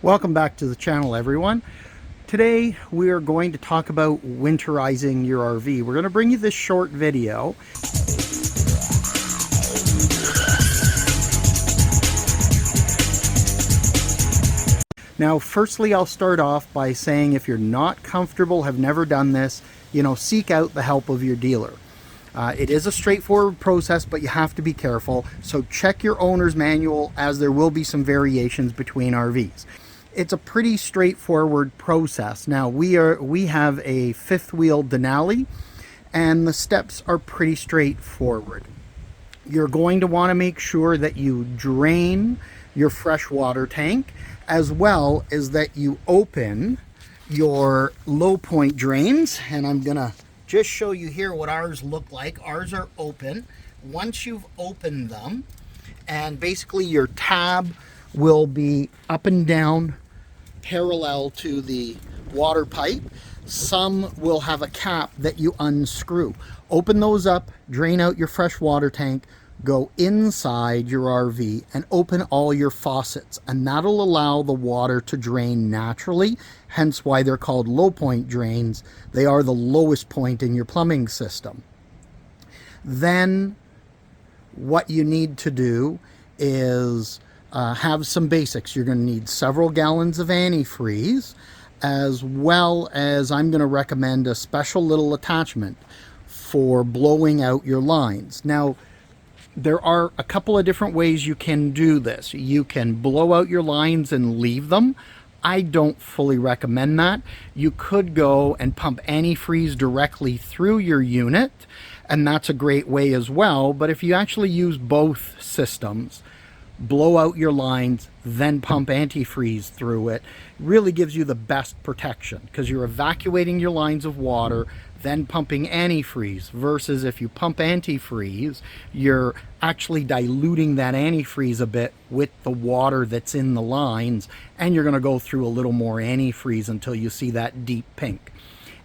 Welcome back to the channel, everyone. Today we are going to talk about winterizing your RV. We're going to bring you this short video. Now, firstly, I'll start off by saying if you're not comfortable, have never done this, seek out the help of your dealer. It is a straightforward process, but you have to be careful. So check your owner's manual, as there will be some variations between RVs. It's a pretty straightforward process. Now, we have a fifth wheel Denali, and the steps are pretty straightforward. You're going to want to make sure that you drain your freshwater tank, as well as that you open your low point drains. And I'm gonna just show you here what ours look like. Ours are open. Once you've opened them, and basically your tab will be up and down parallel to the water pipe. Some will have a cap that you unscrew. Open those up, drain out your fresh water tank, go inside your RV and open all your faucets, and that'll allow the water to drain naturally, hence why they're called low point drains. They are the lowest point in your plumbing system. Then what you need to do is have some basics. You're going to need several gallons of antifreeze, as well as I'm going to recommend a special little attachment for blowing out your lines. Now, there are a couple of different ways you can do this. You can blow out your lines and leave them. I don't fully recommend that. You could go and pump antifreeze directly through your unit, and that's a great way as well. But if you actually use both systems, blow out your lines, then pump antifreeze through it, really gives you the best protection, because you're evacuating your lines of water, then pumping antifreeze, versus if you pump antifreeze, you're actually diluting that antifreeze a bit with the water that's in the lines, and you're going to go through a little more antifreeze until you see that deep pink.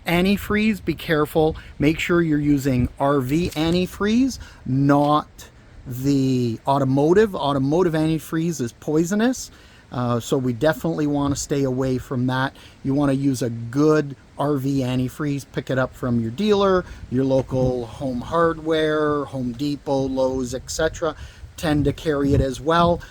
Antifreeze, be careful. Make sure you're using RV antifreeze, not the automotive antifreeze is poisonous, so we definitely want to stay away from that. You want to use a good RV antifreeze. Pick it up from your dealer, your local Home Hardware, Home Depot, Lowe's, etc. tend to carry it as well.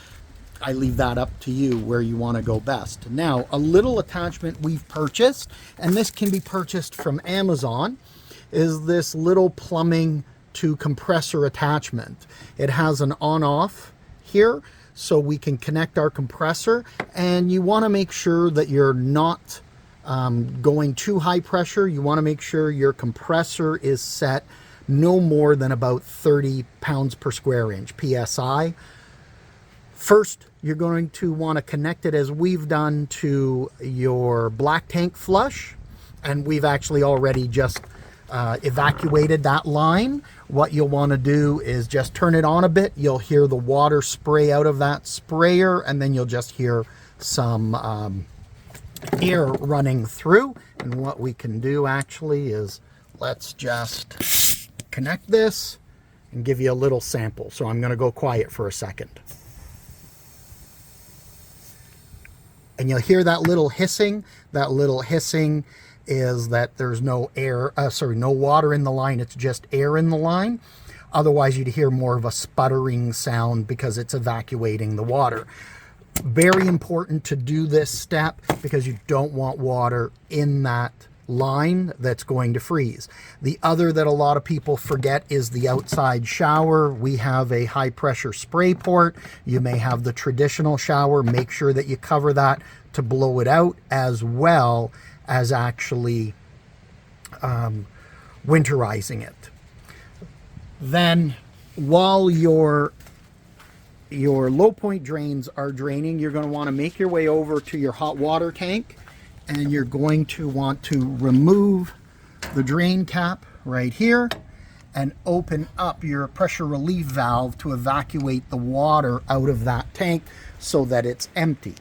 I leave that up to you where you want to go best. Now, a little attachment we've purchased, and this can be purchased from Amazon, is this little plumbing to compressor attachment. It has an on-off here, so we can connect our compressor, and you want to make sure that you're not going too high pressure. You want to make sure your compressor is set no more than about 30 pounds per square inch, PSI. First, you're going to want to connect it, as we've done, to your black tank flush, and we've actually already just evacuated that line. What you'll want to do is just turn it on a bit. You'll hear the water spray out of that sprayer, and then you'll just hear some air running through. And what we can do actually is, let's just connect this and give you a little sample. So I'm going to go quiet for a second. And you'll hear that little hissing. That little hissing is that there's no no water in the line. It's just air in the line. Otherwise, you'd hear more of a sputtering sound because it's evacuating the water. Very important to do this step, because you don't want water in that line that's going to freeze. The other that a lot of people forget is the outside shower. We have a high pressure spray port. You may have the traditional shower. Make sure that you cover that to blow it out, as well as actually winterizing it. Then, while your low point drains are draining, you're going to want to make your way over to your hot water tank, and you're going to want to remove the drain cap right here and open up your pressure relief valve to evacuate the water out of that tank so that it's empty.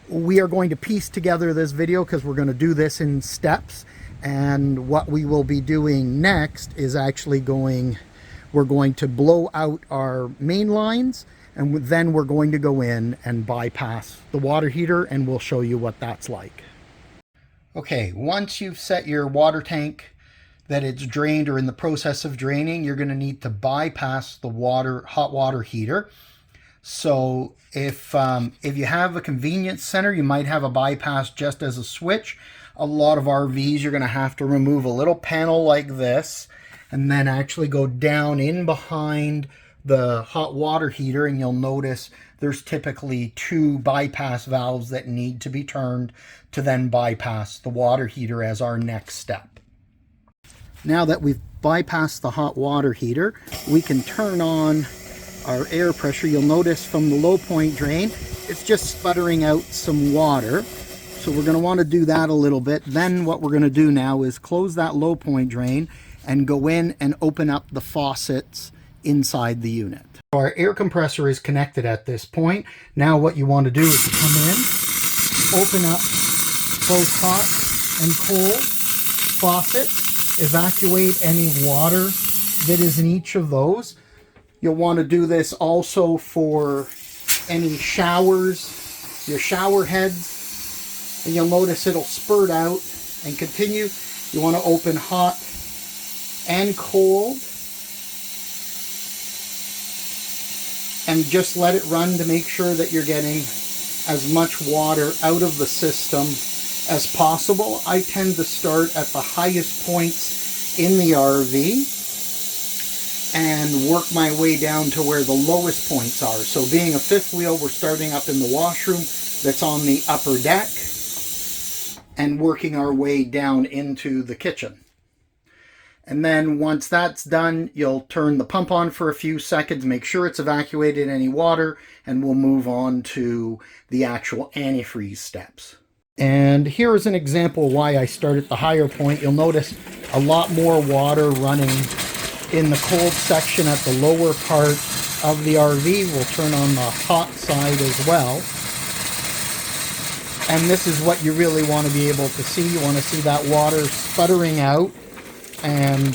We are going to piece together this video because we're going to do this in steps, and what we will be doing next is actually we're going to blow out our main lines, And then we're going to go in and bypass the water heater, and we'll show you what that's like. Okay, once you've set your water tank that it's drained or in the process of draining, you're going to need to bypass the hot water heater. So if you have a convenience center, you might have a bypass just as a switch. A lot of RVs, you're going to have to remove a little panel like this and then actually go down in behind the hot water heater, and you'll notice there's typically 2 bypass valves that need to be turned to then bypass the water heater as our next step. Now that we've bypassed the hot water heater, we can turn on our air pressure. You'll notice from the low point drain, it's just sputtering out some water. So we're going to want to do that a little bit. Then what we're going to do now is close that low point drain and go in and open up the faucets inside the unit. Our air compressor is connected at this point. Now what you want to do is come in, open up both hot and cold faucets, evacuate any water that is in each of those. You'll want to do this also for any showers, your shower heads, and you'll notice it'll spurt out and continue. You want to open hot and cold, and just let it run to make sure that you're getting as much water out of the system as possible. I tend to start at the highest points in the RV and work my way down to where the lowest points are. So being a fifth wheel, we're starting up in the washroom that's on the upper deck and working our way down into the kitchen. And then once that's done, you'll turn the pump on for a few seconds, make sure it's evacuated any water, and we'll move on to the actual antifreeze steps. And here is an example why I start at the higher point. You'll notice a lot more water running in the cold section at the lower part of the RV. We'll turn on the hot side as well. And this is what you really want to be able to see. You want to see that water sputtering out and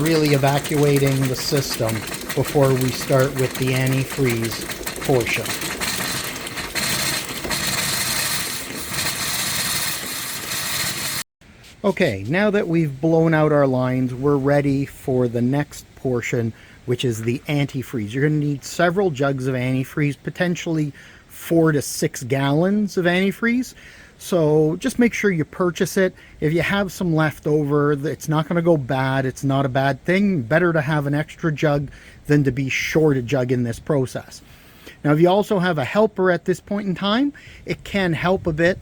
really evacuating the system before we start with the antifreeze portion. Okay, now that we've blown out our lines, we're ready for the next portion, which is the antifreeze. You're going to need several jugs of antifreeze, potentially 4 to 6 gallons of antifreeze. So just make sure you purchase it. If you have some left over, it's not going to go bad. It's not a bad thing. Better to have an extra jug than to be short a jug in this process. Now, if you also have a helper at this point in time, it can help a bit.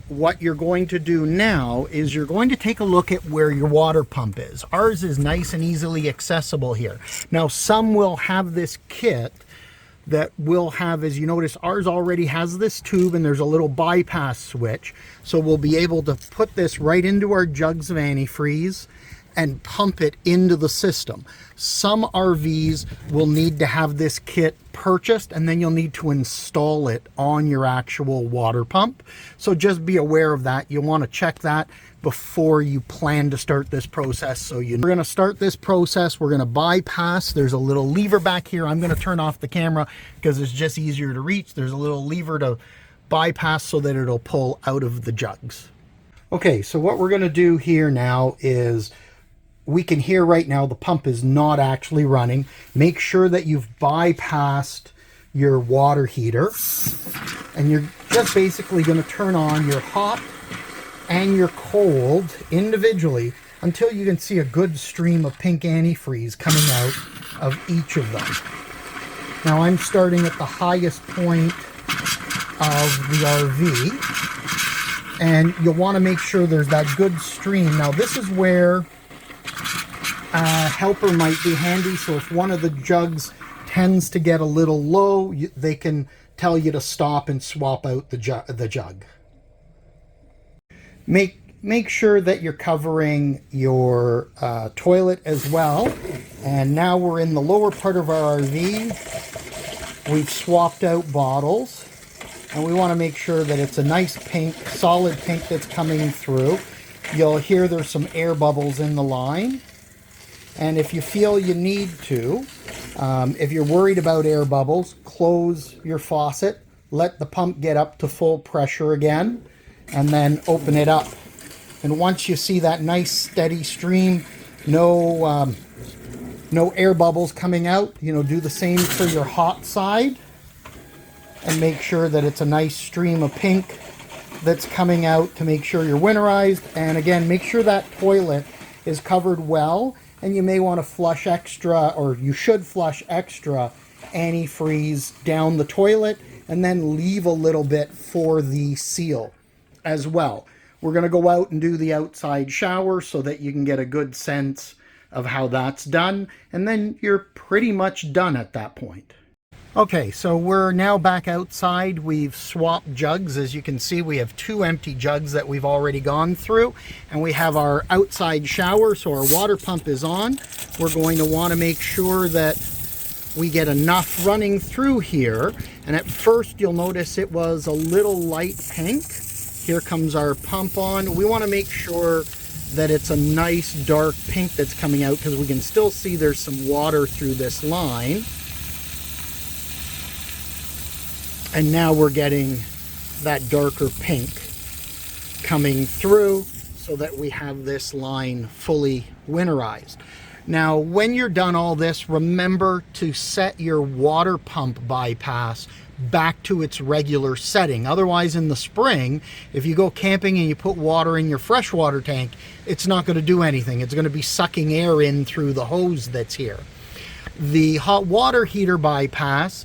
What you're going to do now is you're going to take a look at where your water pump is. Ours is nice and easily accessible here. Now, some will have this kit that will have, as you notice, ours already has this tube and there's a little bypass switch. So we'll be able to put this right into our jugs of antifreeze and pump it into the system. Some RVs will need to have this kit purchased, and then you'll need to install it on your actual water pump. So just be aware of that. You'll want to check that before you plan to start this process. So we're going to start this process. We're going to bypass. There's a little lever back here. I'm going to turn off the camera because it's just easier to reach. There's a little lever to bypass so that it'll pull out of the jugs. Okay, so what we're going to do here now is, we can hear right now the pump is not actually running. Make sure that you've bypassed your water heater, and you're just basically going to turn on your hot and your cold individually until you can see a good stream of pink antifreeze coming out of each of them. Now I'm starting at the highest point of the RV, and you'll want to make sure there's that good stream. Now this is where helper might be handy, so if one of the jugs tends to get a little low, they can tell you to stop and swap out the jug. Make sure that you're covering your toilet as well. And now we're in the lower part of our RV. We've swapped out bottles, and we want to make sure that it's a nice pink, solid pink that's coming through. You'll hear there's some air bubbles in the line. And if you feel you need to, If you're worried about air bubbles, close your faucet, let the pump get up to full pressure again, and then open it up. And once you see that nice steady stream, no air bubbles coming out, do the same for your hot side and make sure that it's a nice stream of pink that's coming out to make sure you're winterized. And again, make sure that toilet is covered well, and you may want to flush extra, or you should flush extra antifreeze down the toilet, and then leave a little bit for the seal as well. We're going to go out and do the outside shower so that you can get a good sense of how that's done, and then you're pretty much done at that point. Okay, so we're now back outside. We've swapped jugs. As you can see, we have 2 empty jugs that we've already gone through, and we have our outside shower, so our water pump is on. We're going to want to make sure that we get enough running through here, and at first you'll notice it was a little light pink. Here comes our pump on. We want to make sure that it's a nice dark pink that's coming out, because we can still see there's some water through this line. And now we're getting that darker pink coming through so that we have this line fully winterized. Now, when you're done all this, remember to set your water pump bypass back to its regular setting. Otherwise, in the spring, if you go camping and you put water in your freshwater tank, it's not going to do anything. It's going to be sucking air in through the hose that's here. The hot water heater bypass,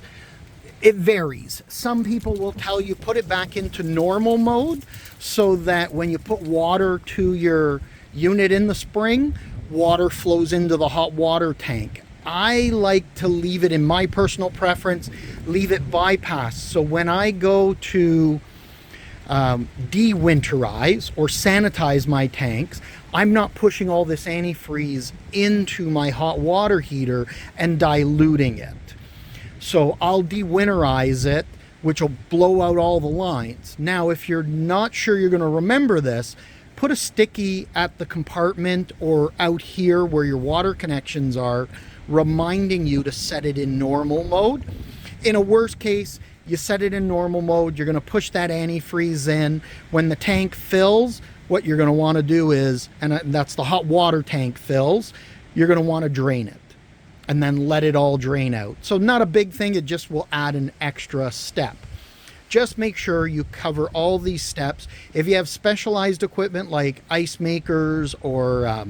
it varies. Some people will tell you put it back into normal mode so that when you put water to your unit in the spring, water flows into the hot water tank. I like to leave it, in my personal preference, leave it bypassed. So when I go to de-winterize or sanitize my tanks, I'm not pushing all this antifreeze into my hot water heater and diluting it. So I'll de-winterize it, which will blow out all the lines. Now, if you're not sure you're going to remember this, put a sticky at the compartment or out here where your water connections are, reminding you to set it in normal mode. In a worst case, you set it in normal mode, you're going to push that antifreeze in. When the tank fills, what you're going to want to do is, and that's the hot water tank fills, you're going to want to drain it and then let it all drain out. So not a big thing, it just will add an extra step. Just make sure you cover all these steps. If you have specialized equipment like ice makers or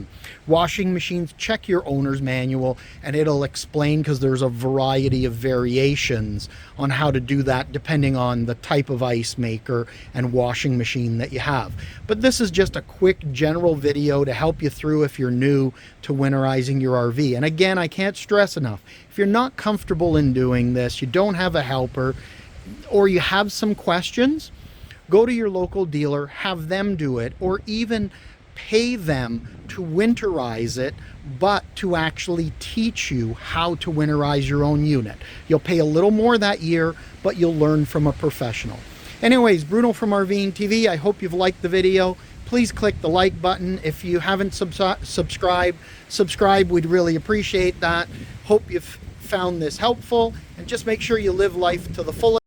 washing machines, check your owner's manual and it'll explain, because there's a variety of variations on how to do that depending on the type of ice maker and washing machine that you have. But this is just a quick general video to help you through if you're new to winterizing your RV. And again, I can't stress enough, if you're not comfortable in doing this, you don't have a helper, or you have some questions, go to your local dealer, have them do it, or even pay them to winterize it, but to actually teach you how to winterize your own unit. You'll pay a little more that year, but you'll learn from a professional. Anyways, Bruno from rvingtv, I hope you've liked the video. Please click the like button. If you haven't subscribe, we'd really appreciate that. Hope you've found this helpful, and just make sure you live life to the fullest.